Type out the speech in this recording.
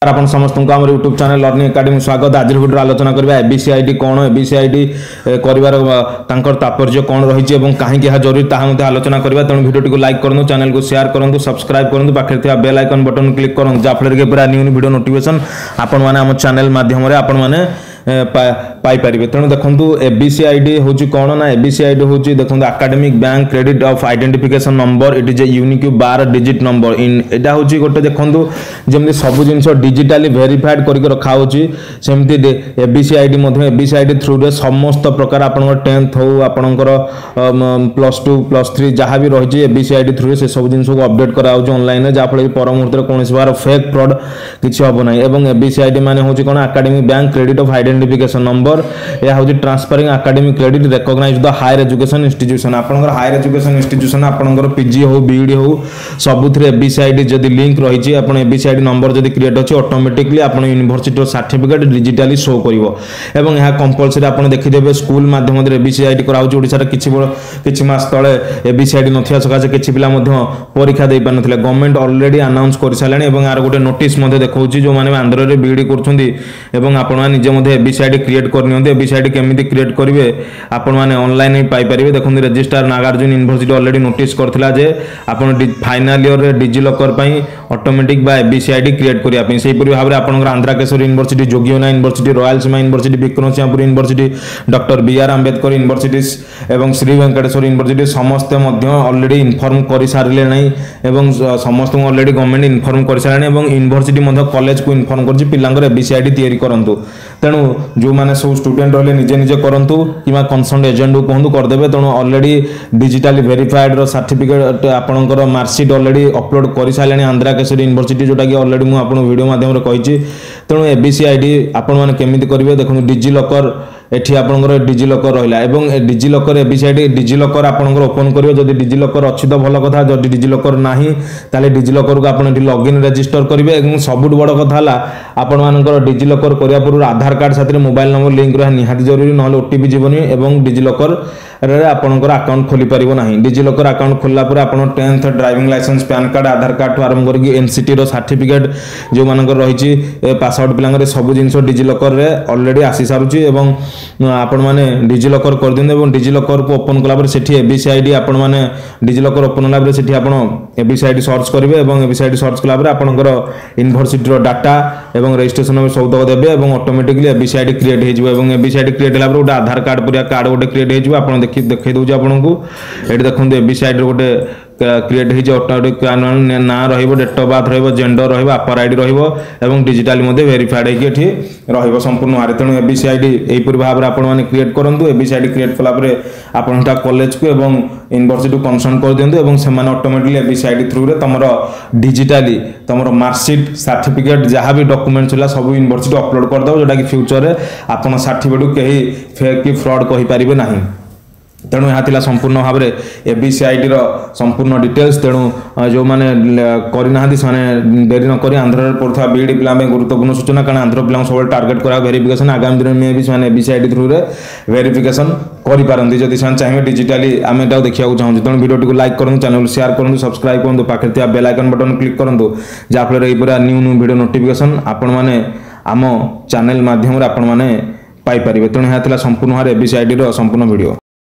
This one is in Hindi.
आपण समस्त को आम यूट्यूब चैनल लर्निंग एकेडमी स्वागत। आज वीडियो आलोचना करबा एबीसीआईडी कौन, एबीसीआईडी करिवार तांकर तात्पर्य कौन रही और कहीं जरूरी ताहा मते आलोचना करबा। तेणु वीडियो को लाइक करनु, चैनल को शेयर करनु, सब्सक्राइब करनु, पाखे थिया बेल आइकन बटन क्लिक करनु जाफल के पूरा न्यू वीडियो नोटिफिकेशन आपण माने हम चैनल माध्यम रे आपण माने पाई परिबे। तेणु देखंतु एबीसीआईडी होची कौन ना, एबीसीआईडी होची देखंतु academic bank credit of identification number. It is a unique 12 digit number. इन एटा होची गोटे देखंतु जेमति सब जिंस डिजिटली वेरीफाइड करके रखा होची, सेमति एबीसीआईडी मध्ये एबीसीआईडी थ्रू रे समस्त प्रकार आपनकर 10th हो आपनकर +2 +3 जहां भी रही एबीसीआईडी थ्रू रे से सब जिंस को अपडेट करा होची ऑनलाइन, जा फल पर मुहूर्त कोनोसी बार फेक फ्रॉड किछि हबो नै। एवं एबीसीआईडी माने होची कोन academic bank credit of identification number. या होची transferring academic credit recognised the higher education institution. आपनकर हायर एजुकेशन इंस्टीट्यूशन आपनकर पीजी हो बीईडी हो सबुथरे एबीसीआईडी जदी लिंक रही आपण एबीसीआईडी नंबर जदी क्रिएट अछि ऑटोमेटिकली आपण यूनिवर्सिटी सर्टिफिकेट डिजिटली शो करिवो। एवं यह कंपलसरी आपण देखिदेबे स्कूल माध्यम रे एबीसीआईडी करा होची। ओडिसा रे किछि मास तळे एबीसीआईडी नथिया सकासे किछि पिला मध्ये परीक्षा देइ पानथिले। गवर्नमेंट ऑलरेडी अनाउंस करि सालानी एवं आर गोटे नोटिस मध्ये देखौची जो माने आंध्र रे बीईडी करछुंदी एवं आपण माने निजे मध्ये एबीसीआईडी क्रिएट करनियंते। एबीसीआईडी केमिति क्रिएट करिवे आपण माने ऑनलाइन ही पाई परिबे। देखुन registrar Nagarjuna university already notice करथिला जे आपण फाइनल ईयर रे डिजी लॉकर पई ऑटोमेटिक बा एबीसीआईडी क्रिएट करिया पई। सेही परि भाबरे आपनकर आंध्रा केशर यूनिवर्सिटी, जोगियोना university, Rayalaseema university, Vikramasimhapuri university, doctor B R Ambedkar universities एवं श्री वेंकटेश्वर यूनिवर्सिटी समस्त मध्य ऑलरेडी इन्फॉर्म करि सारले नै एवं समस्त ऑलरेडी गवर्नमेंट इन्फॉर्म करि सारले एवं यूनिवर्सिटी मध्य कॉलेज को इन्फॉर्म करछि पिलांगर एबीसीआईडी तयारी करंतु। तेणु जो माने सब स्टूडेंट रहले निजे निजे करंतु किमा कंसर्न एजेंट को कहंतु कर देबे। तेणु ऑलरेडी डिजिटली वेरीफाइड रो सर्टिफिकेट आपनकर मार्कशीट ऑलरेडी अपलोड करि सारले आंध्रा केशर यूनिवर्सिटी, जोटा कि ऑलरेडी मु आपन वीडियो माध्यम रे कहिछि। तेणु एबीसीआईडी आपण माने केमिति करिवे देखु डिजी लॉकर एठी आपनकर डिजी लॉकर रहिला एवं डिजी लॉकर एबीसीआईडी डिजी लॉकर आपनकर ओपन करियो। जदि डिजी लॉकर अछि तो भलो कथा, जदि डिजी लॉकर नाही ताले डिजी लॉकर को आपण एठी लॉगिन रजिस्टर करिवे। एवं सबुठ बड़ कथा हला आपण मानकर डिजी लॉकर करिया पूर्व आधार कार्ड साथे मोबाइल नंबर लिंक रहा निहाती जरूरी, नहले ओटीपी जीवनी एवं डिजी लॉकर रे आपनकर अकाउंट खोली परिबो नाही। डिजी लॉकर अकाउंट खोलला पर आपण 10th driving licence, PAN card, Aadhaar card आरंभ करके एनसीटी रो सर्टिफिकेट जो मानकर रहिछि पास आउट पिलांगरे सब जिंस डिजी लॉकर रे ऑलरेडी आसी सारुछि एवं आपण माने डिजी लॉकर कर दिन एवं डिजी लॉकर को ओपन कला पर सेठी एबीसीआईडी आपण माने डिजी लॉकर ओपन होला पर सेठी आपण एबीसीआईडी सर्च करिवे एवं एबीसीआईडी सर्च कला पर आपनकर यूनिवर्सिटी रो डाटा एवं रजिस्ट्रेशन में सौदक देबे एवं ऑटोमेटिकली एबीसीआईडी क्रिएट हे जिवो। एवं एबीसीआईडी क्रिएट होला पर गोटे आधार कार्ड पुरिया कार्ड गोटे क्रिएट हे जिवो। आपण देखै दउछ आपनकू एठी देखंतु एबीसीआईडी रो गोटे क्रिएट हे जे ऑटोमेटिक ना रहिबो, डेट ऑफ बर्थ रहिबो, जेंडर रहिबो, अपर आईडी रहिबो एवं डिजिटली मध्ये वेरीफाइड हे कि एठी रहिबो संपूर्ण हारे। तेणु एबीसीआईडी एई पुर भाव रे आपण माने क्रिएट करंतु। एबीसीआईडी क्रिएट कला परे आपनटा कॉलेज को एवं यूनिवर्सिटी को कंसर्न कर दियंतु एवं से माने ऑटोमेटिकली एबीसीआईडी थ्रू रे तमरो डिजिटली तमरो मार्कशीट, सर्टिफिकेट जहां भी डॉक्यूमेंट्स होला सब यूनिवर्सिटी अपलोड कर दो, जोटा कि फ्यूचर रे आपण सर्टिफिकेट केही फेक कि फ्रॉड कहि परिबे नाही। तेणु यहाँ थिला संपूर्ण भाव में एबीसीआईडी रो संपूर्ण डिटेल्स। तेणु जो माने करना से डेरी नक आंध्र पढ़ुवा बीईडी पिला गुरुत्वपूर्ण सूचना, कारण आंध्र पिला सब टार्गेट करा वेरिफिकेशन आगामी दिन में भी से एबीसीआईडी थ्रू रे वेरिफिकेशन करें जदि से चाहिए डिजिटली आम एटा देखा चाहूँ। तेणु वीडियो को लाइक करूँ, चैनल शेयर करूँ, सब्सक्राइब करूँ, पाखे थिया बेल आइकन बटन क्लिक करूँ जहाँफल ये पूरा न्यू न्यू वीडियो नोटिफिकेशन आपण मैंने आम चैनल माध्यम आपण मैंने पाई परिबे। तेणु यहाँ संपूर्ण भाव एबीसीआईडी रो संपूर्ण वीडियो।